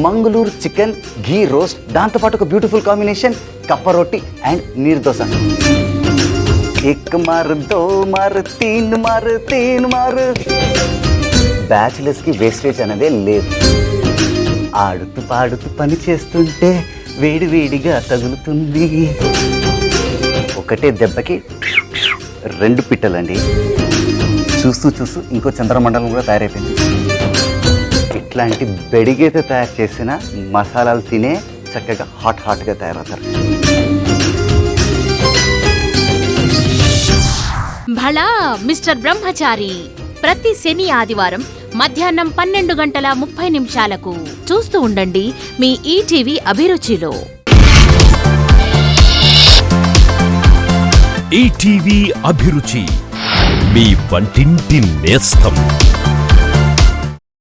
Mangaluru chicken ఘీ roast, దాంతోపాటు ఒక beautiful combination కప్ప రొట్టి అండ్ నీరు దోశ. ఎక్ మార్ దో మార్ తీన్ మార్. బ్యాచిలర్స్కి వేస్టేజ్ అనేదే లేదు. ఆడుతూ పాడుతూ పని చేస్తుంటే వేడి వేడిగా తగులుతుంది. ఒకటే దెబ్బకి 2 పిట్టలండి. చూస్తూ చూస్తూ ఇంకో చంద్రమండలం కూడా తయారైపోయింది. ఇట్లాంటి బెడిగైతే తయారు చేసిన మసాలాలు తినే చక్కగా హాట్గా తయారవుతారు. భళా మిస్టర్ బ్రహ్మచారి ప్రతి శని ఆదివారం మధ్యాహ్నం 12:30 చూస్తూ ఉండండి మీ ఈటీవీ అభిరుచిలో. ఈటీవీ అభిరుచి, మీ వంటింటి నేస్తం.